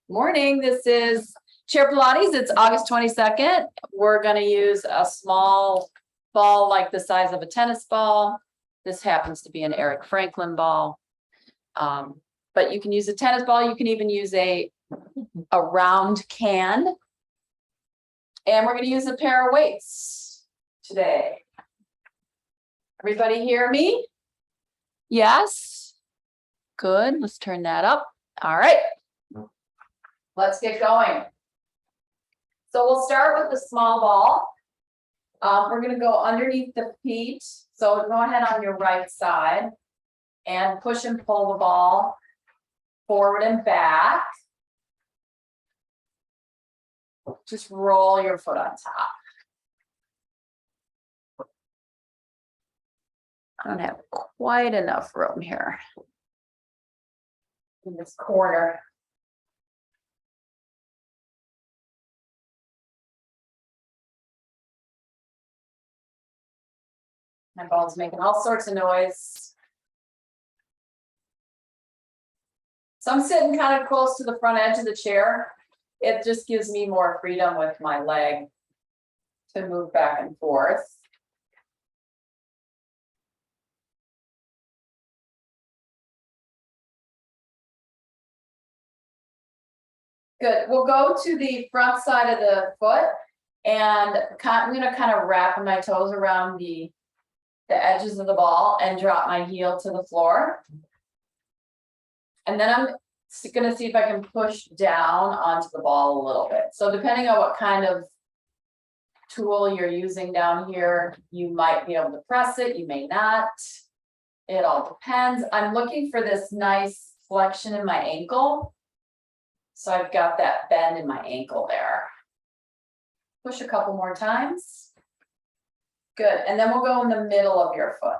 Morning, this is Chair Pilates. It's August 22nd. We're going to use a small ball like the size of a tennis ball. This happens to be an Eric Franklin ball. But you can use a tennis ball. You can even use a round can. And we're going to use a pair of weights today. Everybody hear me? Yes? Good. Let's turn that up. All right. Let's get going. So we'll start with the small ball. We're going to go underneath the feet. So go ahead on your right side and push and pull the ball forward and back. Just roll your foot on top. I don't have quite enough room here in this corner. My ball's making all sorts of noise. So I'm sitting kind of close to the front edge of the chair. It just gives me more freedom with my leg to move back and forth. Good. We'll go to the front side of the foot, and I'm going to kind of wrap my toes around the edges of the ball and drop my heel to the floor. And then I'm going to see if I can push down onto the ball a little bit. So depending on what kind of tool you're using down here, you might be able to press it, you may not. It all depends. I'm looking for this nice flexion in my ankle. So I've got that bend in my ankle there. Push a couple more times. Good, and then we'll go in the middle of your foot.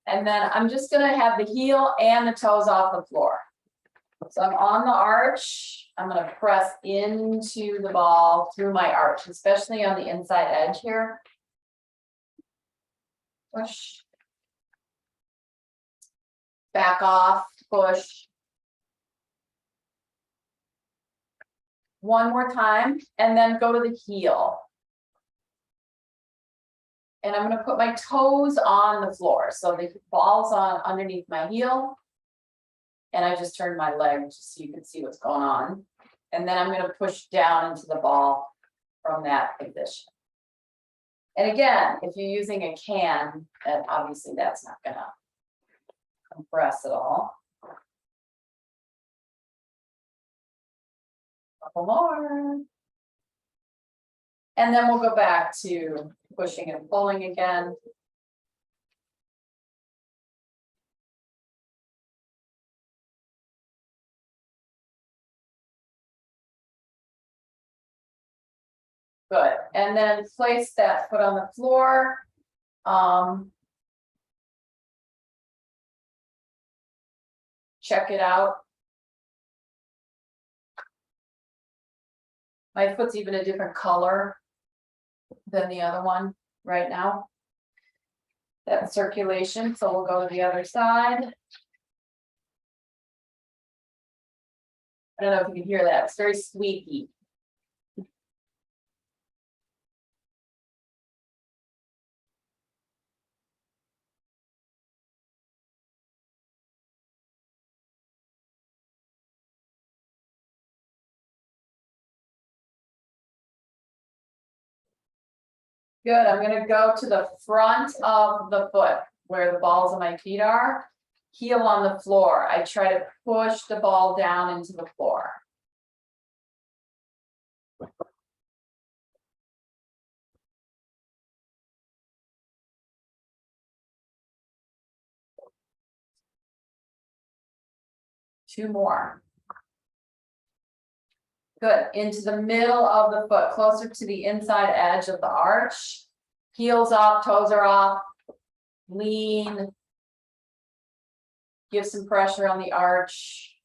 And then I'm just gonna have the heel and the toes off the floor. So I'm on the arch. I'm gonna press into the ball through my arch, especially on the inside edge here. Push. Back off, push. One more time, and then go to the heel. And I'm going to put my toes on the floor. So the ball's on underneath my heel. And I just turn my leg just so you can see what's going on. And then I'm going to push down into the ball from that position. And again, if you're using a can, then obviously that's not going to compress at all. Couple more. And then we'll go back to pushing and pulling again. Good. And then place that foot on the floor. Check it out. My foot's even a different color than the other one right now. That circulation, so we'll go to the other side. I don't know if you can hear that, it's very squeaky. Good, I'm gonna go to the front of the foot where the balls of my feet are. Heel on the floor. I try to push the ball down into the floor. Two more. Good, into the middle of the foot, closer to the inside edge of the arch. Heels off, toes are off. Lean. Give some pressure on the arch.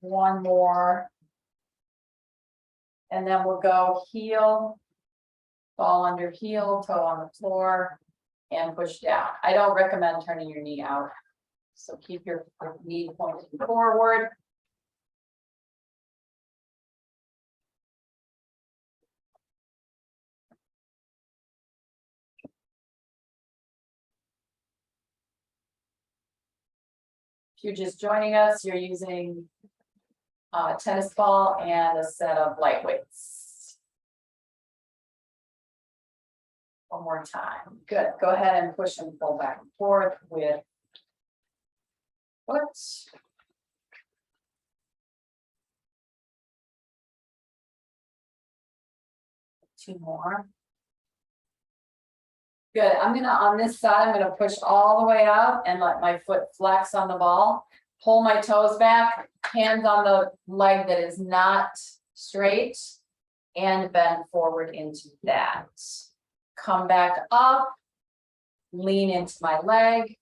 One more. And then we'll go heel, Ball under heel, toe on the floor, and push down. I don't recommend turning your knee out. So keep your knee pointed forward. If you're just joining us, you're using a tennis ball and a set of lightweights. One more time. Good. Go ahead and push and pull back and forth with foot. Two more. Good. I'm gonna, on this side, I'm gonna push all the way out and let my foot flex on the ball. Pull my toes back, hands on the leg that is not straight, and bend forward into that. Come back up, lean into my leg.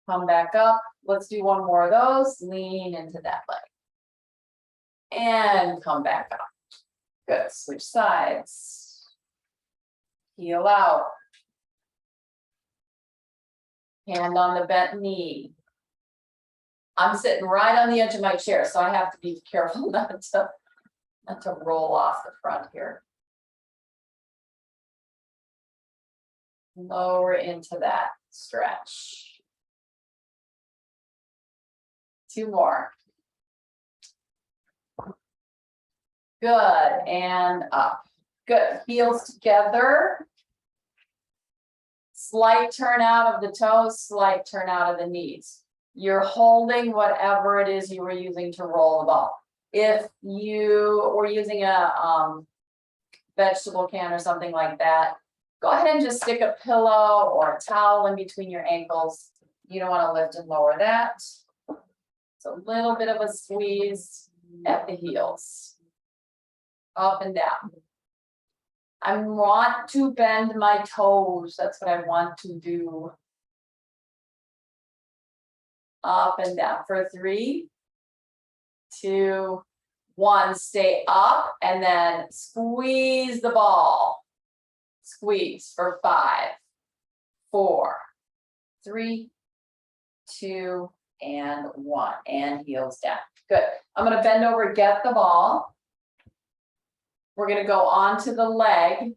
Come back up. Let's do one more of those. Lean into that leg. And come back up. Good. Switch sides. Heel out. Hand on the bent knee. I'm sitting right on the edge of my chair, so I have to be careful not to roll off the front here. Lower into that stretch. Two more. Good, and up. Good, heels together. Slight turn out of the toes, slight turn out of the knees. You're holding whatever it is you were using to roll the ball. If you were using a vegetable can or something like that, go ahead and just stick a pillow or a towel in between your ankles. You don't want to lift and lower that. So a little bit of a squeeze at the heels. Up and down. I want to bend my toes. That's what I want to do. Up and down for 3, 2, 1. Stay up and then squeeze the ball. Squeeze for 5, 4, 3, 2, and 1. And heels down. Good. I'm going to bend over, get the ball. We're going to go onto the leg.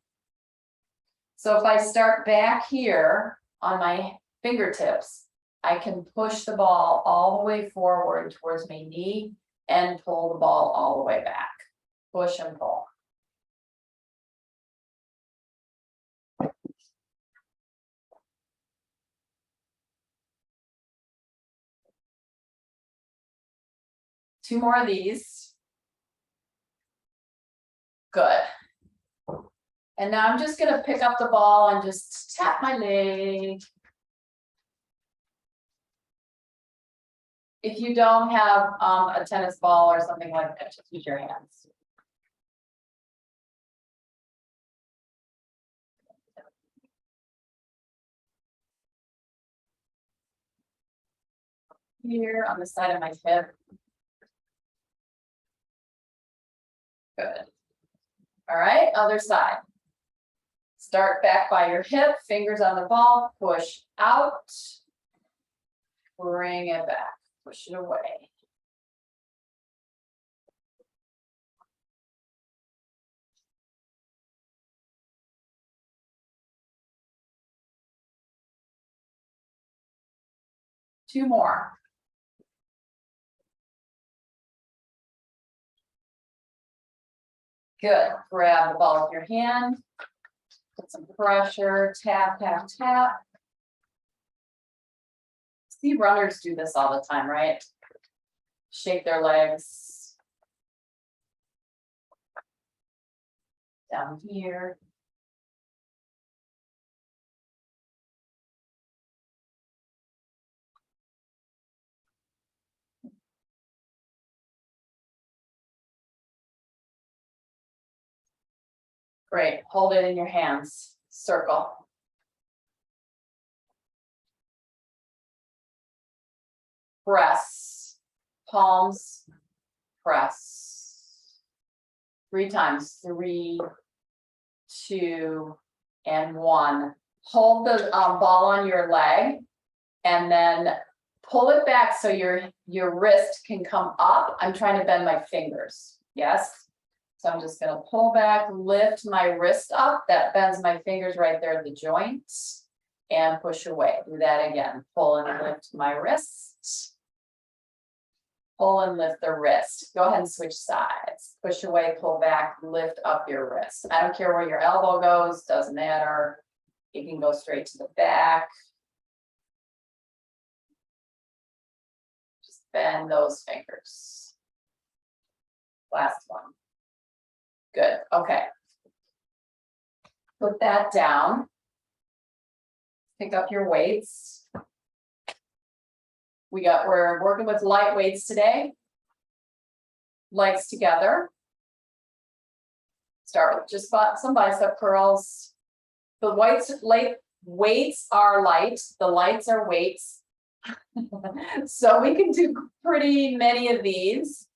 So if I start back here on my fingertips, I can push the ball all the way forward towards my knee and pull the ball all the way back. Push and pull. Two more of these. Good. And now I'm just going to pick up the ball and just tap my leg. If you don't have a tennis ball or something like that, just use your hands. Here on the side of my hip. Good. All right, other side. Start back by your hip, fingers on the ball, push out. Bring it back, push it away. Two more. Good. Grab the ball with your hand. Put some pressure. Tap, tap, tap. See, runners do this all the time, right? Shake their legs. Down here. Great. Hold it in your hands. Circle. Press. Palms. Press. 3 times. 3, 2, and 1. Hold the ball on your leg and then pull it back so your wrist can come up. I'm trying to bend my fingers. Yes. So I'm just going to pull back, lift my wrist up. That bends my fingers right there at the joints, and push away. Do that again. Pull and lift my wrist. Pull and lift the wrist. Go ahead and switch sides. Push away, pull back, lift up your wrist. I don't care where your elbow goes, doesn't matter. You can go straight to the back. Just bend those fingers. Last one. Good, okay. Put that down. Pick up your weights. We're working with light weights today. Legs together. Start with just some bicep curls. The weights are light. The lights are weights. So we can do pretty many of these.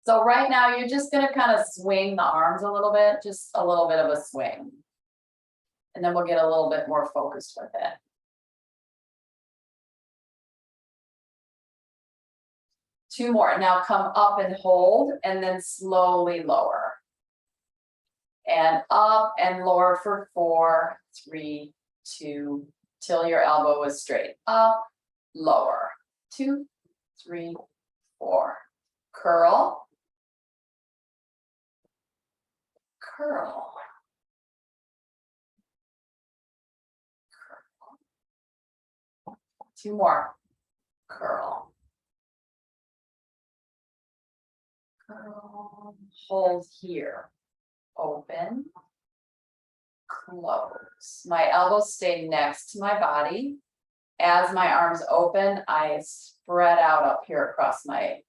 So right now you're just going to kind of swing the arms a little bit, just a little bit of a swing. And then we'll get a little bit more focused with it. Two more. Now come up and hold, and then slowly lower. And up and lower for 4, 3, 2, till your elbow is straight. Up, lower. 2, 3, 4. Curl. Curl. Curl. 2 more. Curl. Curl. Hold here. Open. Close. My elbows stay next to my body. As my arms open, I spread out up here across my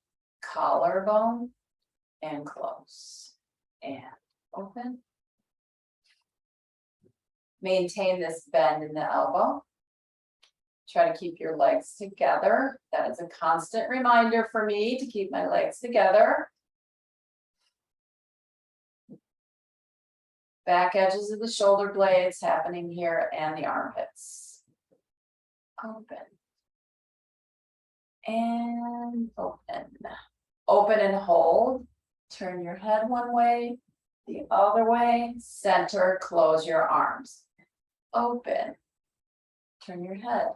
collarbone and close. And open. Maintain this bend in the elbow. Try to keep your legs together. That is a constant reminder for me to keep my legs together. Back edges of the shoulder blades happening here and the armpits. Open. And open. Open and hold. Turn your head one way, the other way. Center, close your arms. Open. Turn your head.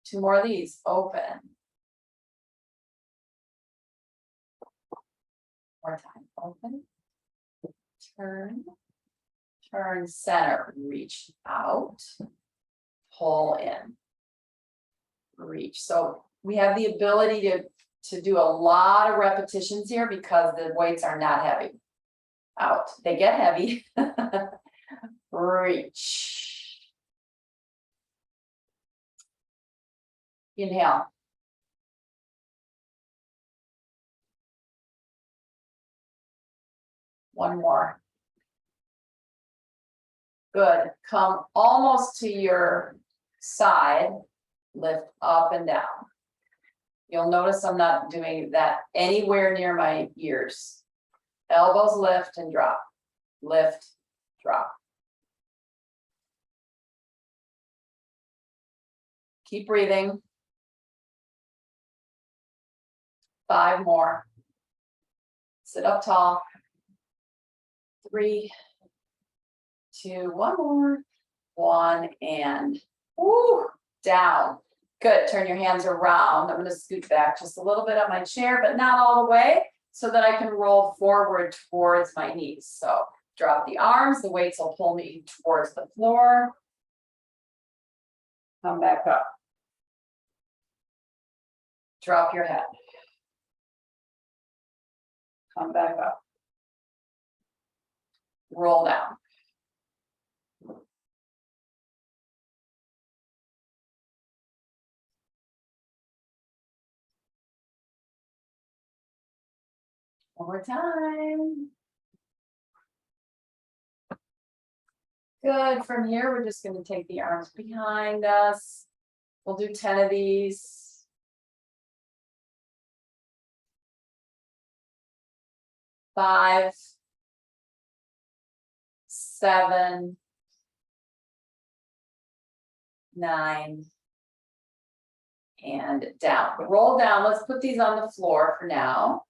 2 more of these. Open. More time. Open. Turn. Turn, center. Reach out. Pull in. Reach. So we have the ability to do a lot of repetitions here because the weights are not heavy. Out. They get heavy. Reach. Inhale. One more. Good. Come almost to your side. Lift up and down. You'll notice I'm not doing that anywhere near my ears. Elbows lift and drop. Lift, drop. Keep breathing. 5 more. Sit up tall. 3, 2, 1 more. 1 and down. Good. Turn your hands around. I'm going to scoot back just a little bit on my chair, but not all the way, so that I can roll forward towards my knees. So drop the arms. The weights will pull me towards the floor. Come back up. Drop your head. Come back up. Roll down. One more time. Good. From here, we're just going to take the arms behind us. We'll do 10 of these. 5, 7, 9, and down. Roll down. Let's put these on the floor for now.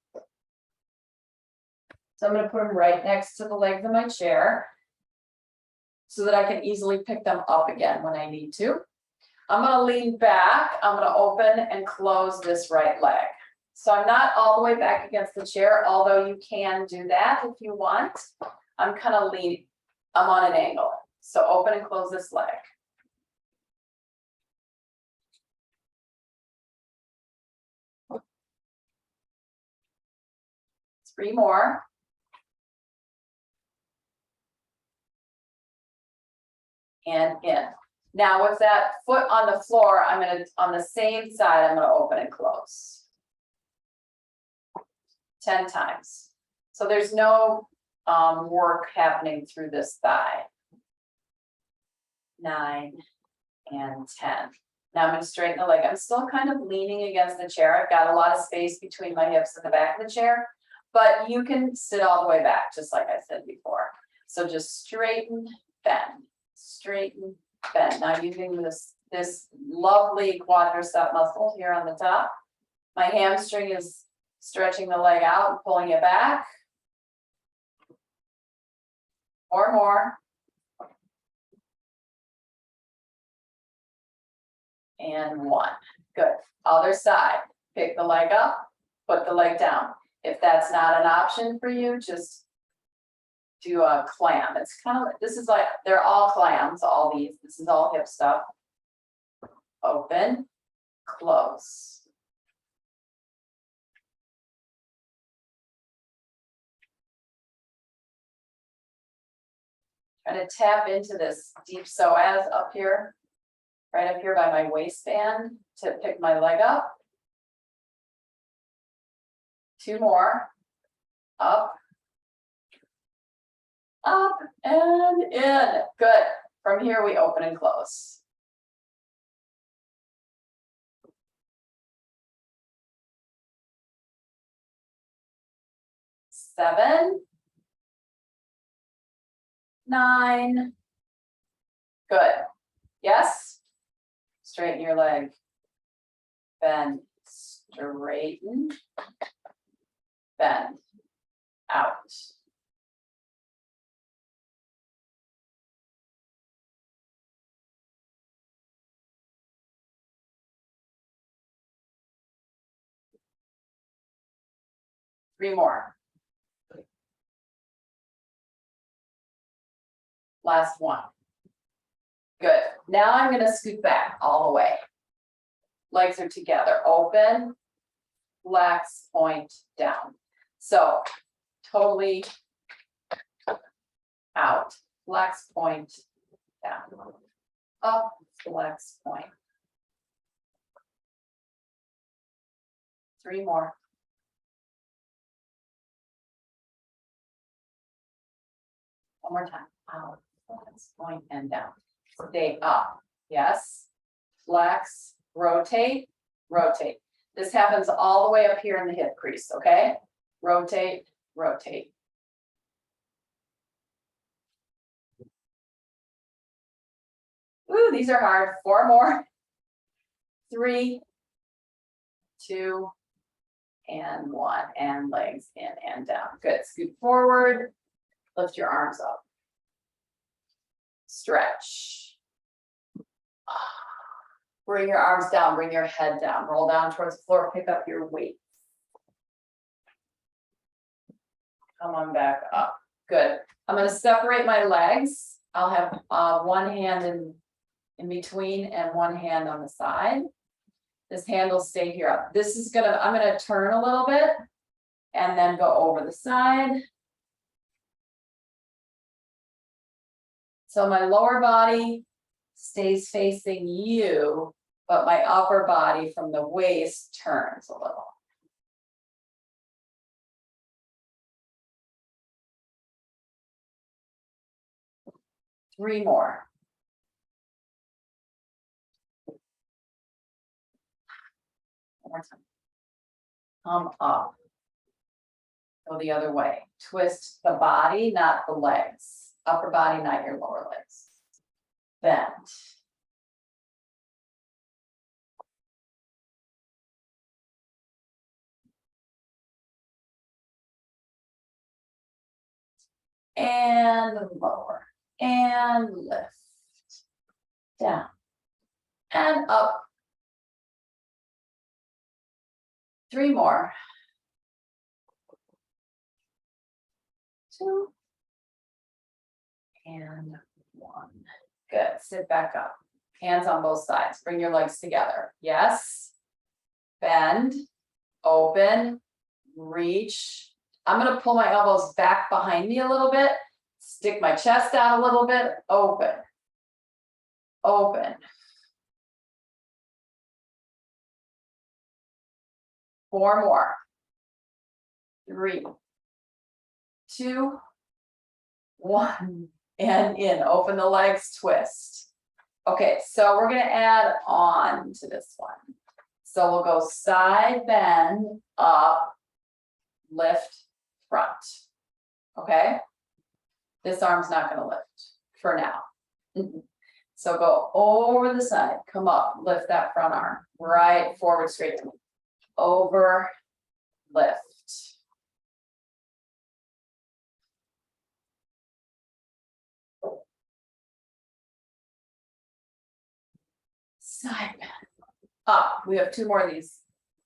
So I'm going to put them right next to the legs of my chair so that I can easily pick them up again when I need to. I'm going to lean back. I'm going to open and close this right leg. So I'm not all the way back against the chair, although you can do that if you want. I'm kind of leaning. I'm on an angle. So open and close this leg. 3 more. And in. Now with that foot on the floor, I'm going to, on the same side, I'm going to open and close. 10 times. So there's no work happening through this thigh. 9 and 10. Now I'm going to straighten the leg. I'm still kind of leaning against the chair. I've got a lot of space between my hips and the back of the chair, but you can sit all the way back, just like I said before. So just straighten, bend, straighten, bend. Now using this lovely quadricep muscle here on the top. My hamstring is stretching the leg out and pulling it back. Or more. And 1. Good. Other side. Pick the leg up, put the leg down. If that's not an option for you, just do a clam. It's kind of, this is like, they're all clams, all these. This is all hip stuff. Open, close. Try to tap into this deep psoas up here, right up here by my waistband to pick my leg up. 2 more. Up. Up and in. Good. From here we open and close. 7, 9. Good. Yes. Straighten your leg. Bend. Straighten. Bend. Out. Three more. Last one. Good. Now I'm going to scoot back all the way. Legs are together. Open, flex, point, down. So totally out. Flex, point, down. Up, flex, point. 3 more. One more time. Out, flex, point, and down. Stay up. Yes. Flex, rotate, rotate. This happens all the way up here in the hip crease, okay? Rotate, rotate. Ooh, these are hard. 4 more. 3, 2, and 1. And legs in and down. Good. Scoot forward. Lift your arms up. Stretch. Bring your arms down. Bring your head down. Roll down towards the floor. Pick up your weight. Come on back up. Good. I'm going to separate my legs. I'll have one hand in between and one hand on the side. This hand will stay here. This is I'm going to turn a little bit and then go over the side. So my lower body stays facing you, but my upper body from the waist turns a little. Three more. One more time. Come up. Go the other way. Twist the body, not the legs. Upper body, not your lower legs. Bend. And lower. And lift. Down. And up. 3 more. 2. And 1. Good. Sit back up. Hands on both sides. Bring your legs together. Yes. Bend. Open. Reach. I'm going to pull my elbows back behind me a little bit. Stick my chest out a little bit. Open. Open. 4 more. 3, 2, 1. And in. Open the legs, twist. Okay, so we're going to add on to this one. So we'll go side bend, up, lift, front. Okay? This arm's not going to lift for now. So go over the side, come up, lift that front arm, right, forward, straight, over, lift. Side bend, up. We have 2 more of these.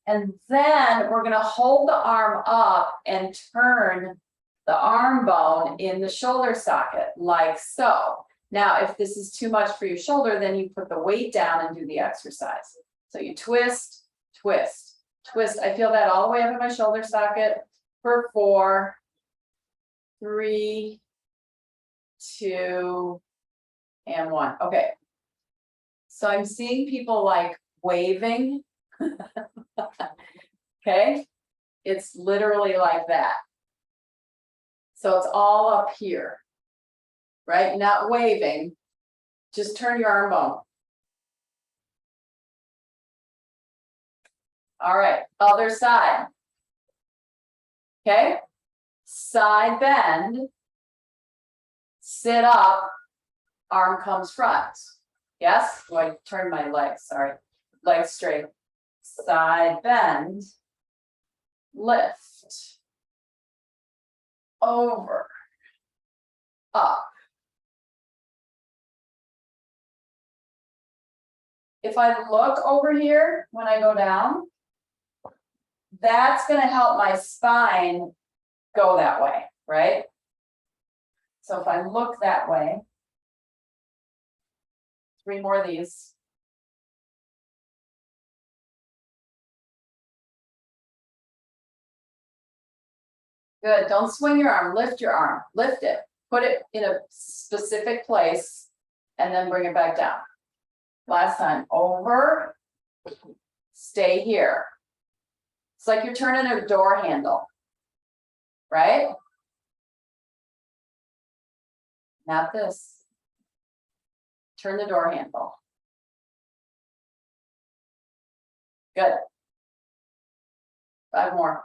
And then we're going to hold the arm up and turn the arm bone in the shoulder socket, like so. Now, if this is too much for your shoulder, then you put the weight down and do the exercise. So you twist, twist, twist. I feel that all the way up in my shoulder socket for 4, 3, 2, and 1. Okay. So I'm seeing people like waving. Okay. It's literally like that. So it's all up here. Right? Not waving. Just turn your arm bone. All right. Other side. Okay. Side bend. Sit up. Arm comes front. Yes? Oh, I turned my legs. Sorry. Legs straight. Side bend. Lift. Over. Up. If I look over here when I go down, that's going to help my spine go that way, right? So if I look that way, 3 more of these. Good. Don't swing your arm. Lift your arm. Lift it. Put it in a specific place and then bring it back down. Last time. Over. Stay here. It's like you're turning a door handle. Right? Not this. Turn the door handle. Good. 5 more.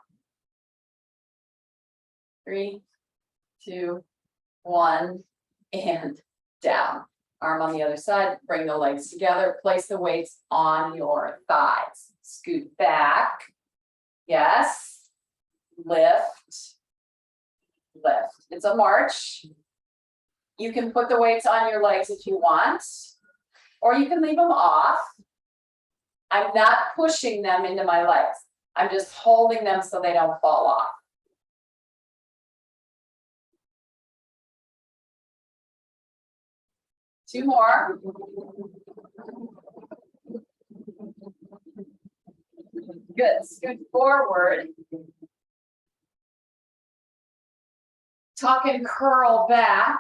3, 2, 1, and down. Arm on the other side. Bring the legs together. Place the weights on your thighs. Scoot back. Yes. Lift. Lift. It's a march. You can put the weights on your legs if you want, or you can leave them off. I'm not pushing them into my legs. I'm just holding them so they don't fall off. Two more. Good. Scoot forward. Tuck and curl back.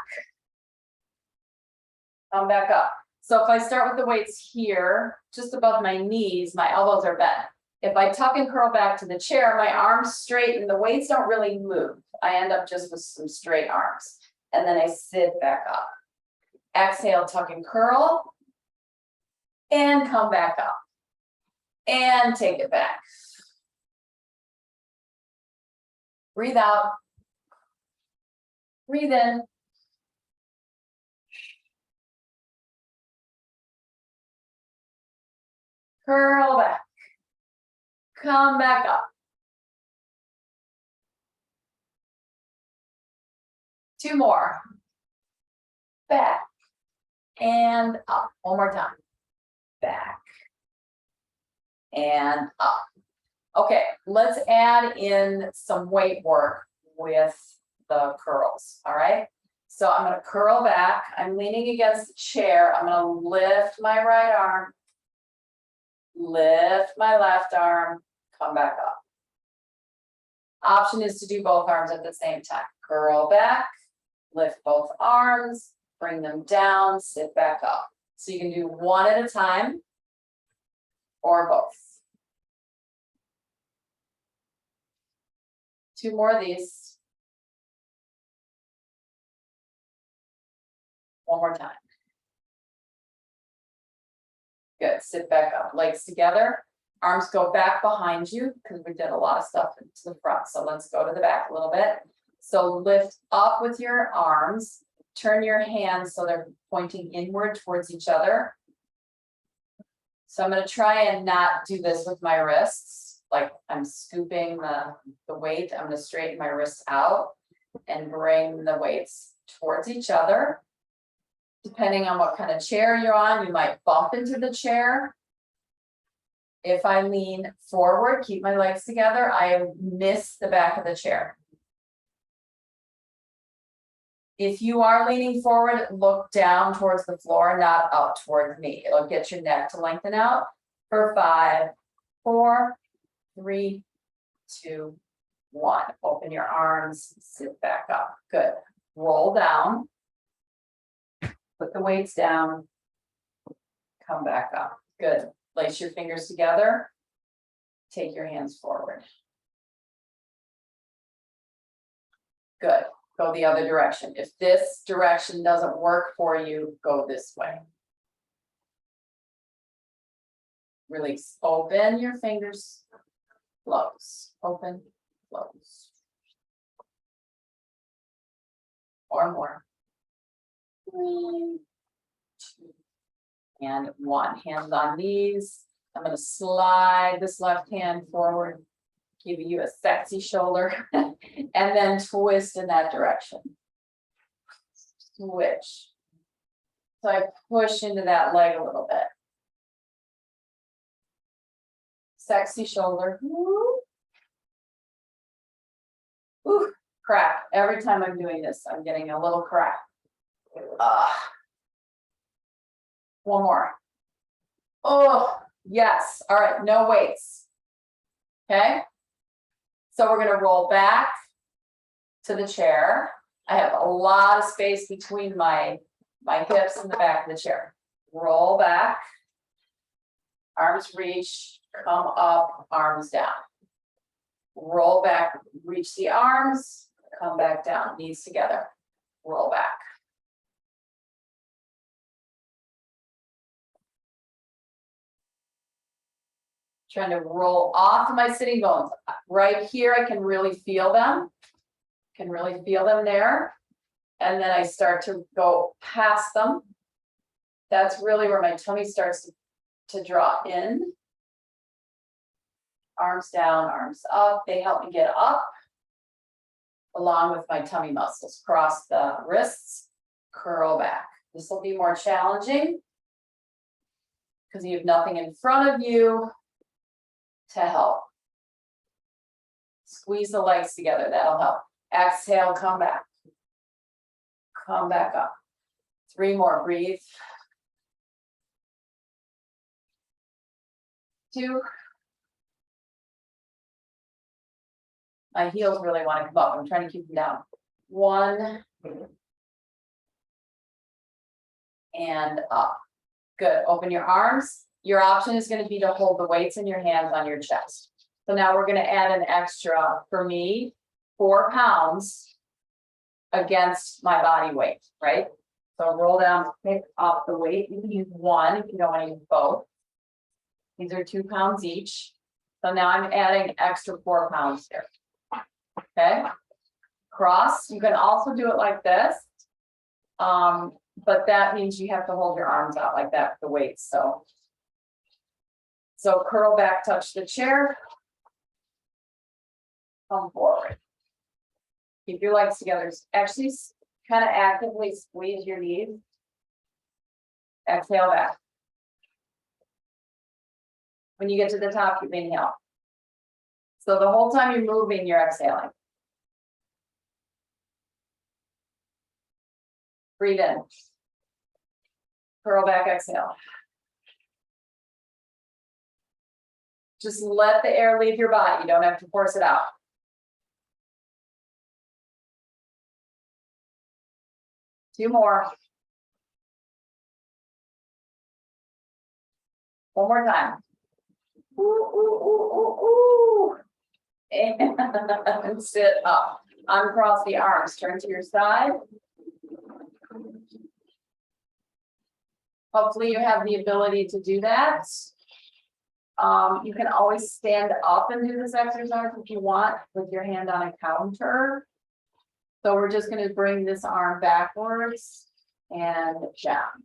Come back up. So if I start with the weights here, just above my knees, my elbows are bent. If I tuck and curl back to the chair, my arms straighten, the weights don't really move. I end up just with some straight arms. And then I sit back up. Exhale, tuck and curl. And come back up. And take it back. Breathe out. Breathe in. Curl back. Come back up. 2 more. Back and up. 1 more time. Back and up. Okay, let's add in some weight work with the curls. All right. So I'm going to curl back. I'm leaning against the chair. I'm going to lift my right arm, lift my left arm, come back up. Option is to do both arms at the same time. Curl back, lift both arms, bring them down, sit back up. So you can do one at a time or both. 2 more of these. 1 more time. Good, sit back up, legs together, arms go back behind you because we did a lot of stuff into the front. So let's go to the back a little bit. So lift up with your arms, turn your hands so they're pointing inward towards each other. So I'm going to try and not do this with my wrists, like I'm scooping the weight. I'm going to straighten my wrists out and bring the weights towards each other. Depending on what kind of chair you're on, you might bump into the chair. If I lean forward, keep my legs together, I miss the back of the chair. If you are leaning forward, look down towards the floor, not up towards me. It'll get your neck to lengthen out. For 5, 4, 3, 2, 1. Open your arms, sit back up. Good. Roll down. Put the weights down. Come back up. Good. Place your fingers together. Take your hands forward. Good. Go the other direction. If this direction doesn't work for you, go this way. Release. Open your fingers. Close. Open. Close. Or more. 3, 2, and 1. Hands on knees. I'm going to slide this left hand forward, give you a sexy shoulder, and then twist in that direction. Switch. So I push into that leg a little bit. Sexy shoulder. Woo. Ooh, crack. Every time I'm doing this, I'm getting a little crack. 1 more. Oh, yes. All right, no weights. Okay. So we're going to roll back to the chair. I have a lot of space between my hips and the back of the chair. Roll back. Arms reach, come up, arms down. Roll back, reach the arms, come back down, knees together. Roll back. Trying to roll off my sitting bones. Right here, I can really feel them. Can really feel them there. And then I start to go past them. That's really where my tummy starts to draw in. Arms down, arms up. They help me get up. Along with my tummy muscles. Cross the wrists, curl back. This will be more challenging because you have nothing in front of you to help. Squeeze the legs together, that'll help. Exhale, come back. Come back up. 3 more, breathe. 2. My heels really want to come up. I'm trying to keep them down. 1. And up. Good, open your arms. Your option is going to be to hold the weights in your hands on your chest. So now we're going to add an extra, for me, 4 pounds against my body weight, right? So roll down, pick up the weight. You can use 1 if you don't want to use both. These are 2 pounds each. So now I'm adding extra 4 pounds here. Okay. Cross, you can also do it like this. But that means you have to hold your arms out like that for the weights, so. So curl back, touch the chair. Come forward. Keep your legs together. Actually, kind of actively squeeze your knees. Exhale back. When you get to the top, you inhale. So the whole time you're moving, you're exhaling. Breathe in. Curl back, exhale. Just let the air leave your body. You don't have to force it out. Two more. One more time. Ooh, ooh, ooh, ooh, ooh. And sit up. Uncross the arms. Turn to your side. Hopefully you have the ability to do that. You can always stand up and do this exercise if you want with your hand on a counter. So we're just going to bring this arm backwards and down,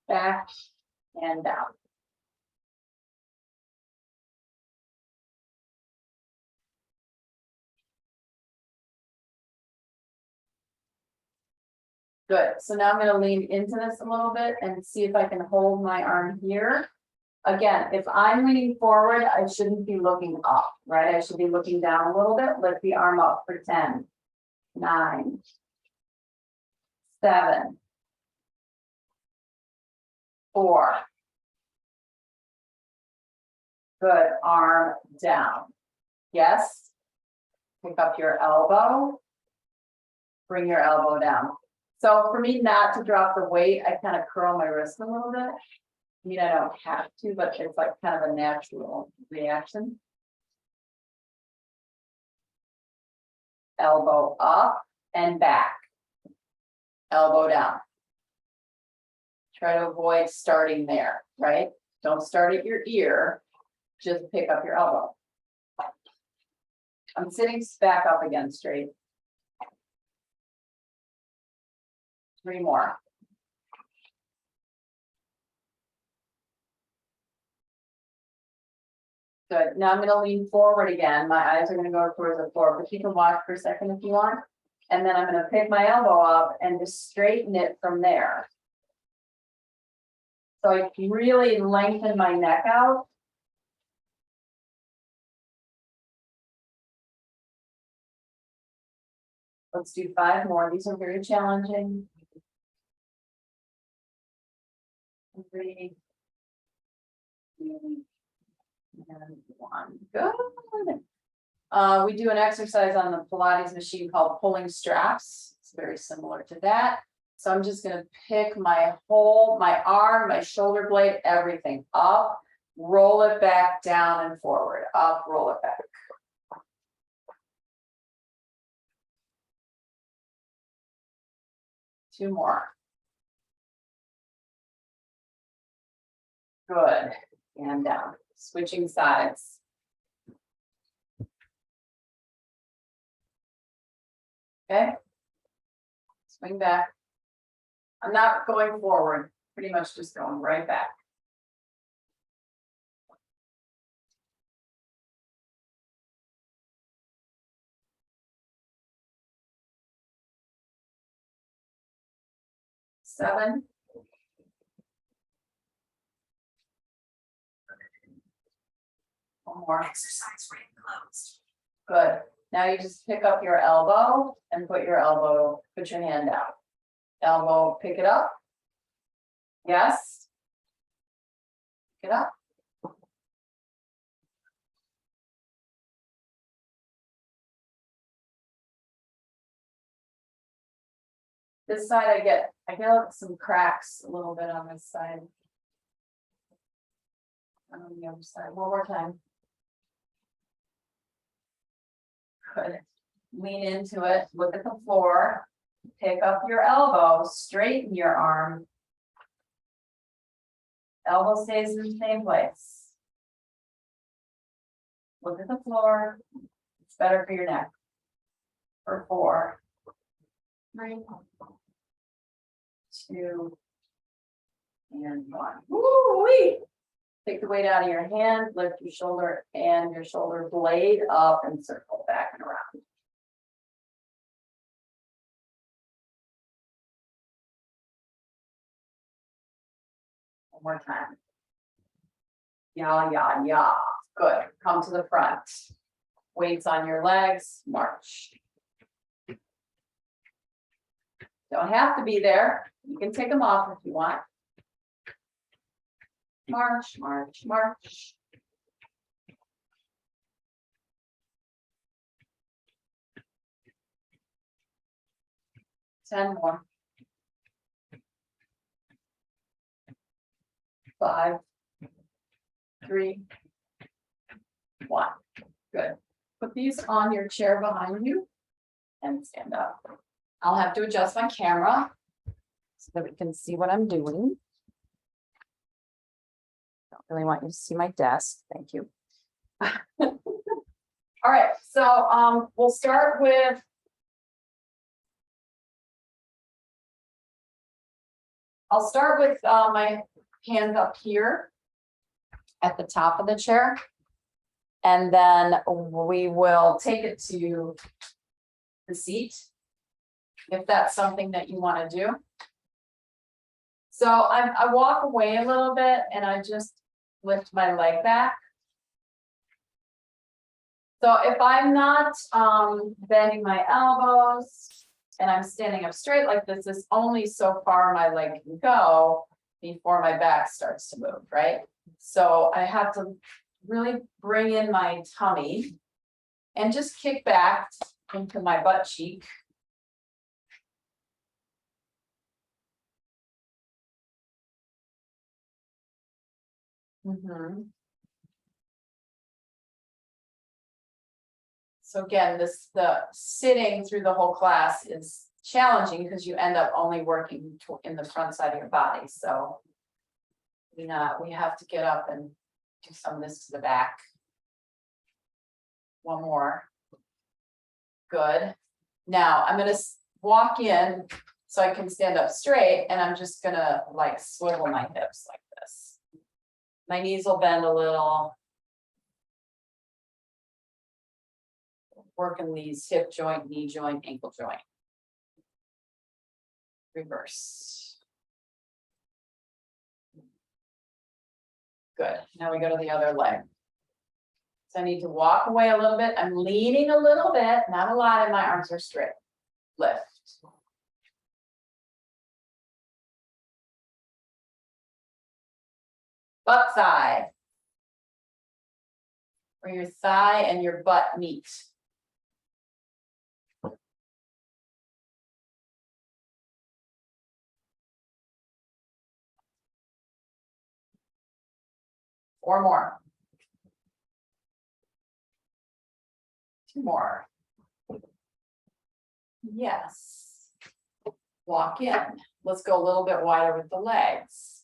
back and down. Good. So now I'm going to lean into this a little bit and see if I can hold my arm here. Again, if I'm leaning forward, I shouldn't be looking up, right? I should be looking down a little bit. Lift the arm up for 10, 9, 7, 4. Good. Arm down. Yes. Pick up your elbow. Bring your elbow down. So for me not to drop the weight, I kind of curl my wrist a little bit. I mean, I don't have to, but it's like kind of a natural reaction. Elbow up and back. Elbow down. Try to avoid starting there, right? Don't start at your ear. Just pick up your elbow. I'm sitting back up again straight. 3 more. Good. Now I'm going to lean forward again. My eyes are going to go towards the floor, but you can watch for a second if you want. And then I'm going to pick my elbow up and just straighten it from there. So I really lengthen my neck out. Let's do 5 more. These are very challenging. 3, 2, and 1. Good. We do an exercise on the Pilates machine called pulling straps. It's very similar to that. So I'm just going to pick my arm, my shoulder blade, everything up, roll it back, down and forward, up, roll it back. Two more. Good. And down. Switching sides. Okay. Swing back. I'm not going forward, pretty much just going right back. Seven. One more. Exercise ring closed. Good. Now you just pick up your elbow and put your hand out. Elbow, pick it up. Yes. Pick it up. This side I get some cracks a little bit on this side. On the other side. One more time. Good. Lean into it. Look at the floor. Pick up your elbow. Straighten your arm. Elbow stays in the same place. Look at the floor. It's better for your neck. For 4, 3, 2, and 1. Woo-wee! Take the weight out of your hand, lift your shoulder and your shoulder blade up and circle back and around. One more time. Yeah, yeah, yeah. Good. Come to the front. Weights on your legs, march. Don't have to be there. You can take them off if you want. March, march, march. Ten more. 5, 3, 1. Good. Put these on your chair behind you and stand up. I'll have to adjust my camera so that we can see what I'm doing. Don't really want you to see my desk. Thank you. All right, so we'll start with I'll start with my hands up here at the top of the chair. And then we will take it to the seat, if that's something that you want to do. So I walk away a little bit and I just lift my leg back. So if I'm not bending my elbows and I'm standing up straight like this, is only so far my leg can go before my back starts to move, right? So I have to really bring in my tummy and just kick back into my butt cheek. So again, the sitting through the whole class is challenging because you end up only working in the front side of your body. So we have to get up and do some of this to the back. One more. Good. Now I'm going to walk in so I can stand up straight, and I'm just going to like swivel my hips like this. My knees will bend a little. Working these hip joint, knee joint, ankle joint. Reverse. Good. Now we go to the other leg. So I need to walk away a little bit. I'm leaning a little bit, not a lot, and my arms are straight. Lift. Butt side. Where your thigh and your butt meet. Four more. 2 more. Yes. Walk in. Let's go a little bit wider with the legs.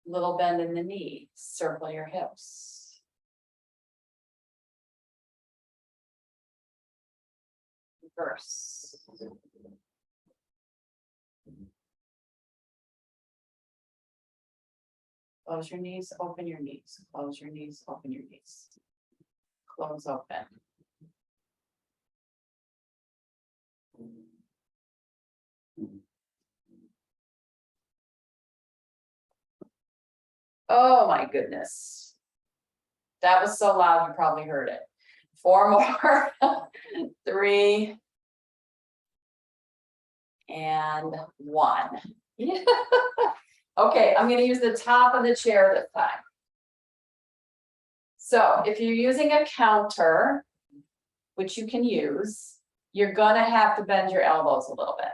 Little bend in the knees. Circle your hips. Reverse. Close your knees, open your knees. Close your knees, open your knees. Close, open. Oh my goodness. That was so loud, you probably heard it. 4 more. 3. And 1. Yeah. Okay, I'm going to use the top of the chair this time. So if you're using a counter, which you can use, you're going to have to bend your elbows a little bit.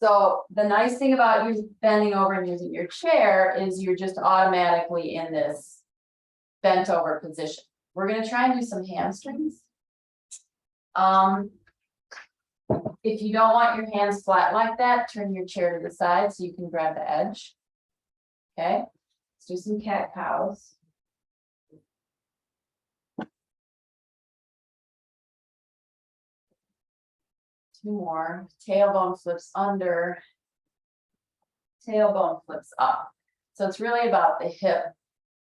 So the nice thing about you bending over and using your chair is you're just automatically in this bent over position. We're going to try and do some hamstrings. If you don't want your hands flat like that, turn your chair to the side so you can grab the edge. Okay, let's do some cat cows. 2 more. Tailbone flips under. Tailbone flips up. So it's really about the hip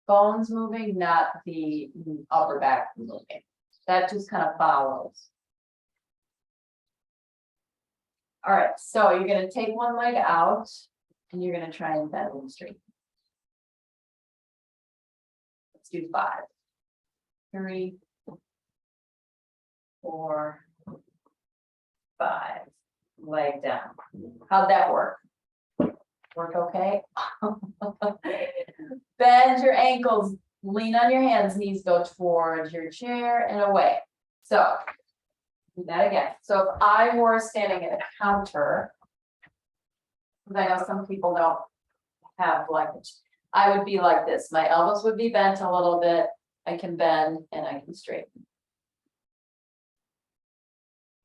bones moving, not the upper back moving. That just kind of follows. All right, so you're going to take one leg out and you're going to try and bend and straighten. Let's do 5, 3, 4, 5. Leg down. How'd that work? Work okay? Bend your ankles, lean on your hands, knees go towards your chair and away. So do that again. So if I were standing at a counter, because I know some people don't have like, I would be like this. My elbows would be bent a little bit. I can bend and I can straighten.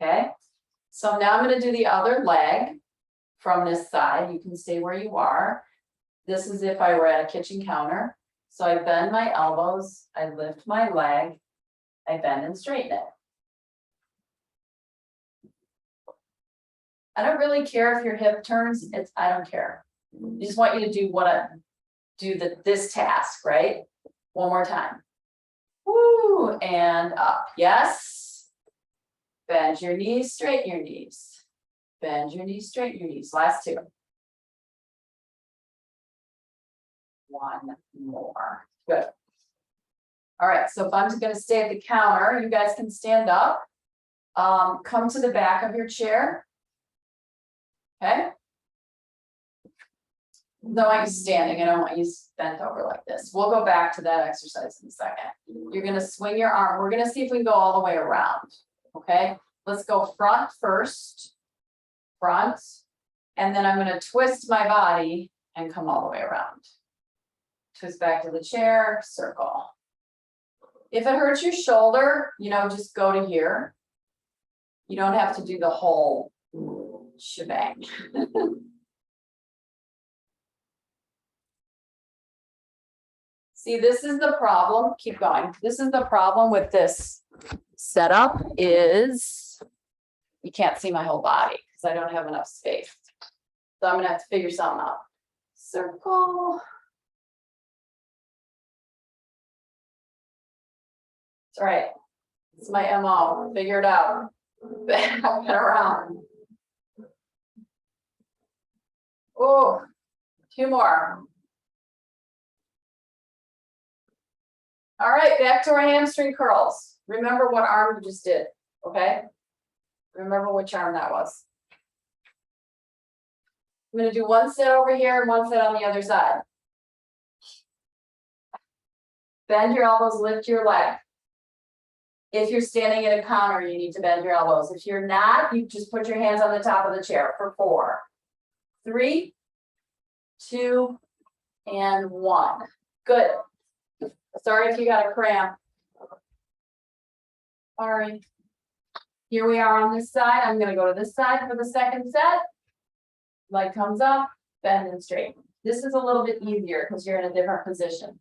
Okay. So now I'm going to do the other leg from this side. You can stay where you are. This is if I were at a kitchen counter. So I bend my elbows, I lift my leg, I bend and straighten it. I don't really care if your hip turns, I don't care. I just want you to do this task, right? One more time. Woo, and up. Yes. Bend your knees, straighten your knees. Bend your knees, straighten your knees. Last 2. 1 more. Good. All right, so if I'm just going to stay at the counter, you guys can stand up. Come to the back of your chair. Okay. No, I'm standing. I don't want you bent over like this. We'll go back to that exercise in a second. You're going to swing your arm. We're going to see if we can go all the way around. Okay. Let's go front first. Front. And then I'm going to twist my body and come all the way around. Twist back to the chair, circle. If it hurts your shoulder, just go to here. You don't have to do the whole shebang. See, this is the problem. Keep going. This is the problem with this setup is you can't see my whole body because I don't have enough space. So I'm going to have to figure something out. Circle. It's all right. It's my MO. Figure it out. Back and around. Oh, 2 more. All right, back to our hamstring curls. Remember what arm you just did, okay? Remember which arm that was. I'm going to do 1 set over here and 1 set on the other side. Bend your elbows, lift your leg. If you're standing at a counter, you need to bend your elbows. If you're not, you just put your hands on the top of the chair for 4, 3, 2, and 1. Good. Sorry if you got a cramp. Sorry. Here we are on this side. I'm going to go to this side for the second set. Leg comes up, bend and straighten. This is a little bit easier because you're in a different position.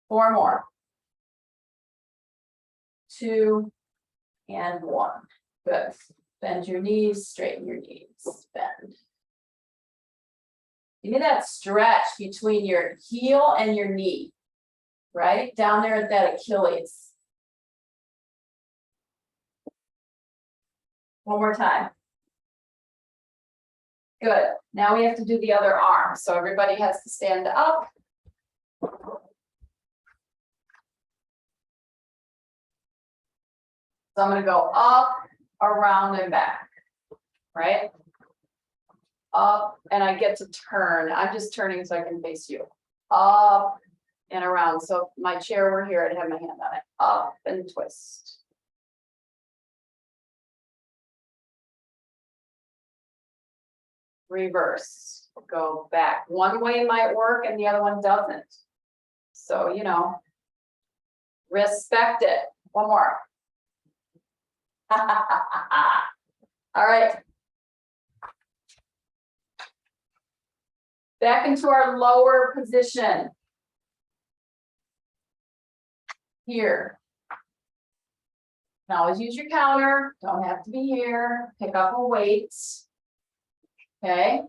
4 more. 2 and 1. Good. Bend your knees, straighten your knees, bend. Give me that stretch between your heel and your knee, right? Down there at that Achilles. 1 more time. Good. Now we have to do the other arm. So everybody has to stand up. So I'm going to go up, around, and back, right? Up, and I get to turn. I'm just turning so I can face you. Up and around. So if my chair were here, I'd have my hand on it. Up and twist. Reverse. Go back. One way might work and the other one doesn't. So, respect it. 1 more. All right. Back into our lower position. Here. can always use your counter, don't have to be here, pick up a weight. Okay,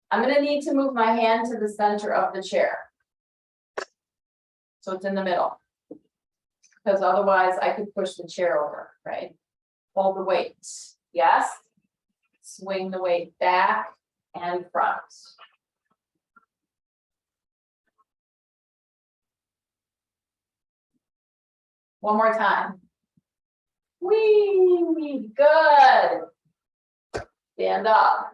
I'm gonna need to move my hand to the center of the chair. So it's in the middle. Because otherwise I could push the chair over, right? Hold the weight, yes. Swing the weight back and front. One more time. Whee, good. Stand up.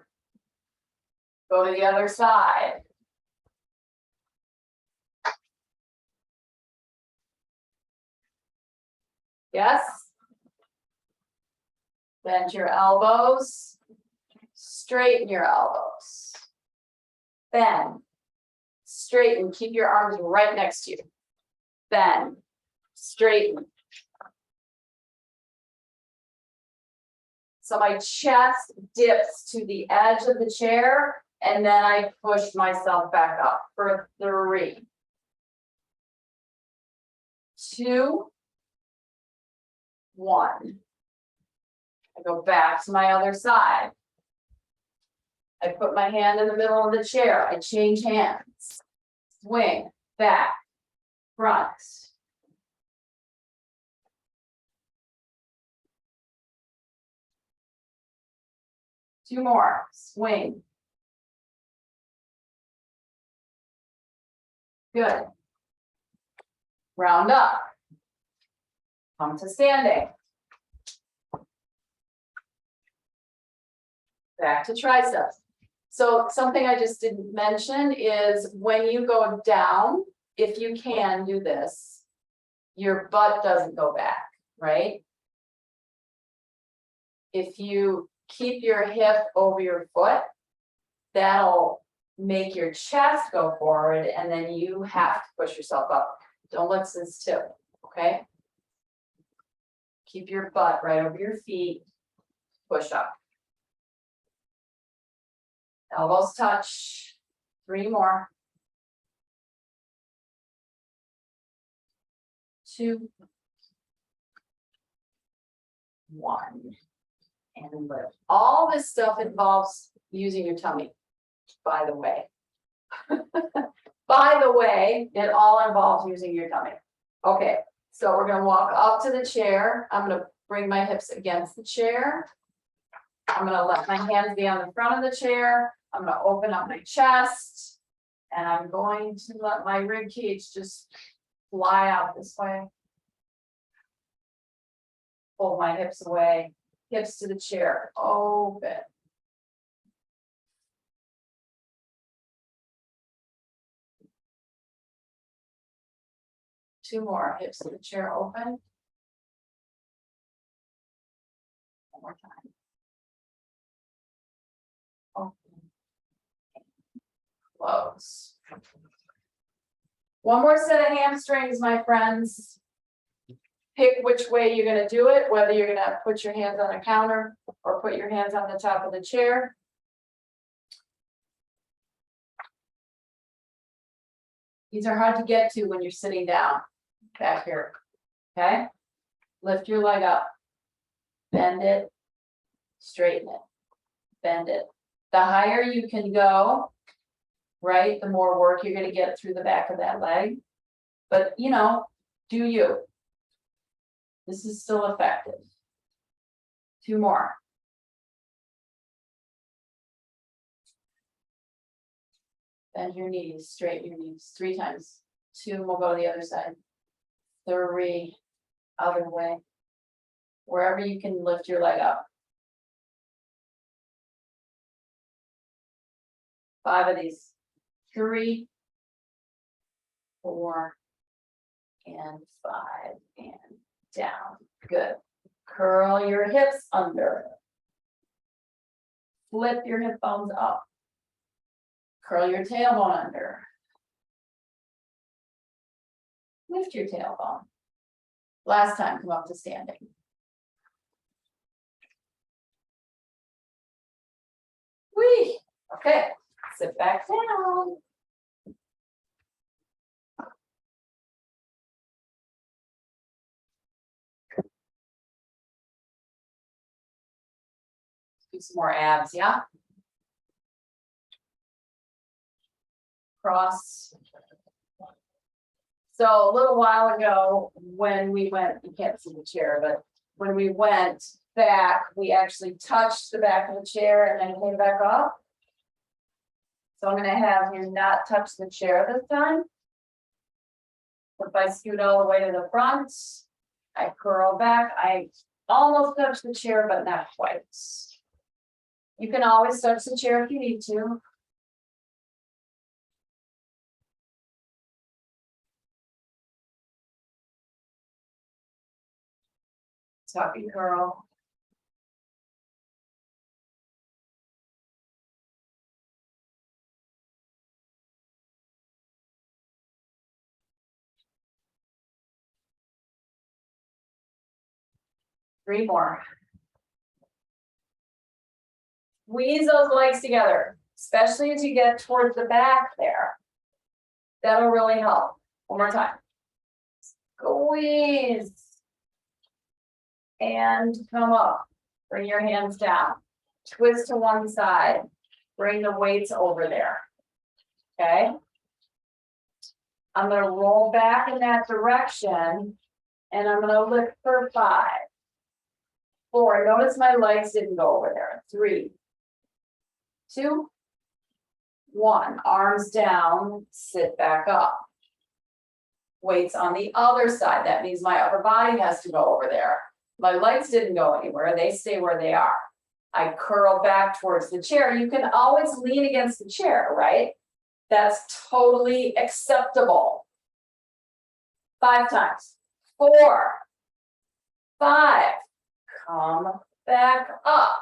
Go to the other side. Yes. Bend your elbows. Straighten your elbows. Bend. Straighten. Keep your arms right next to you. Bend. Straighten. So my chest dips to the edge of the chair, and then I push myself back up for 3, 2, 1. I go back to my other side. I put my hand in the middle of the chair. I change hands. Swing, back, front. Two more. Swing. Good. Round up. Come to standing. Back to triceps. So something I just didn't mention is when you go down, if you can do this, your butt doesn't go back, right? If you keep your hip over your foot, that'll make your chest go forward, and then you have to push yourself up. Don't let this tip, okay? Keep your butt right over your feet, push up. Elbows touch. 3 more. 2, 1. And lift. All this stuff involves using your tummy, by the way. By the way, it all involves using your tummy. Okay, so we're gonna walk up to the chair. I'm gonna bring my hips against the chair. I'm gonna let my hands be on the front of the chair. I'm gonna open up my chest. And I'm going to let my rib cage just fly out this way. Pull my hips away, hips to the chair, open. Two more, hips to the chair, open. One more time. Open. Close. One more set of hamstrings, my friends. Pick which way you're gonna do it, whether you're gonna put your hands on a counter or put your hands on the top of the chair. These are hard to get to when you're sitting down back here, okay? Lift your leg up, bend it, straighten it, bend it. The higher you can go, right, the more work you're gonna get through the back of that leg. But, you know, do you. This is still effective. 2 more. Bend your knees, straighten your knees 3 times. 2, we'll go to the other side. 3, other way. Wherever you can lift your leg up. 5 of these. 3, 4, and 5, and down. Good. Curl your hips under. Flip your hip bones up. Curl your tailbone under. Lift your tailbone. Last time, come up to standing. Whee! Okay, sit back down. Do some more abs, yeah? Cross. So a little while ago, when we went, you can't see the chair, but when we went back, we actually touched the back of the chair and then came back up. So I'm gonna have you not touch the chair this time. If I scoot all the way to the front, I curl back, I almost touch the chair, but not quite. You can always touch the chair if you need to. Tuck and curl. Three more. Squeeze those legs together, especially as you get towards the back there. That'll really help. One more time. Squeeze. And come up. Bring your hands down. Twist to one side. Bring the weights over there. Okay. I'm going to roll back in that direction. And I'm going to lift for 5, 4. Notice my legs didn't go over there. 3, 2, 1. Arms down. Sit back up. Weights on the other side. That means my upper body has to go over there. My legs didn't go anywhere. They stay where they are. I curl back towards the chair. You can always lean against the chair, right? That's totally acceptable. 5 times. 4, 5. Come back up.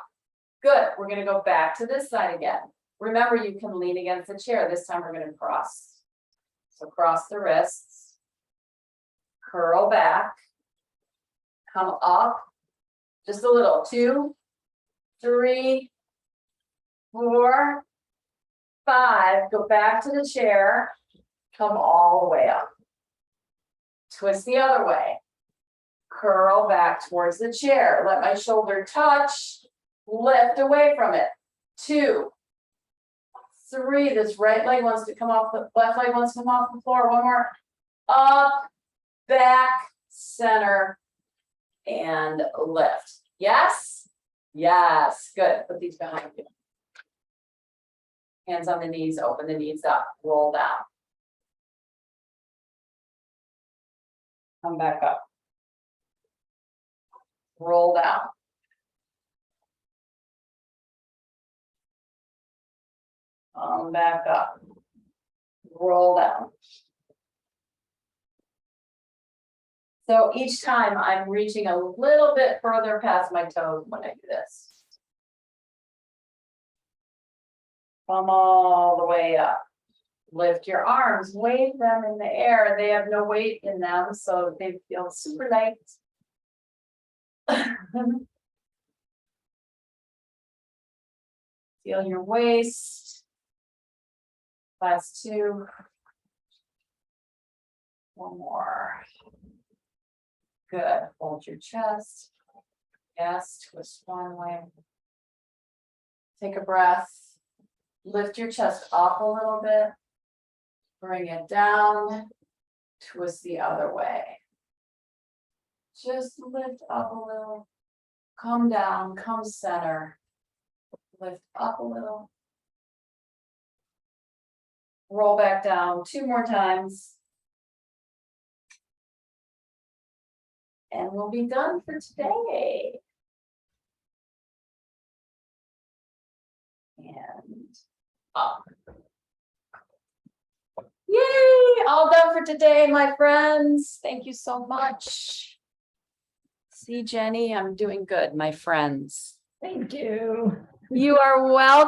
Good. We're going to go back to this side again. Remember, you can lean against the chair. This time we're going to cross. So cross the wrists. Curl back. Come up. Just a little. 2, 3, 4, 5. Go back to the chair. Come all the way up. Twist the other way. Curl back towards the chair. Let my shoulder touch. Lift away from it. 2, 3. This right leg wants to come off the left leg wants to come off the floor. One more. Up, back, center, and lift. Yes? Yes. Good. Put these behind you. Hands on the knees, open the knees up, roll down. Come back up. Roll down. Come back up. Roll down. So each time I'm reaching a little bit further past my toes when I do this. Come all the way up. Lift your arms, wave them in the air. They have no weight in them, so they feel super light. Feel your waist. Last 2. One more. Good. Hold your chest. Yes, twist one way. Take a breath. Lift your chest up a little bit. Bring it down. Twist the other way. Just lift up a little. Come down, come center. Lift up a little. Roll back down 2 more times. And we'll be done for today. And up. Yay! All done for today, my friends. Thank you so much. See, Jenny, I'm doing good, my friends. Thank you. You are welcome.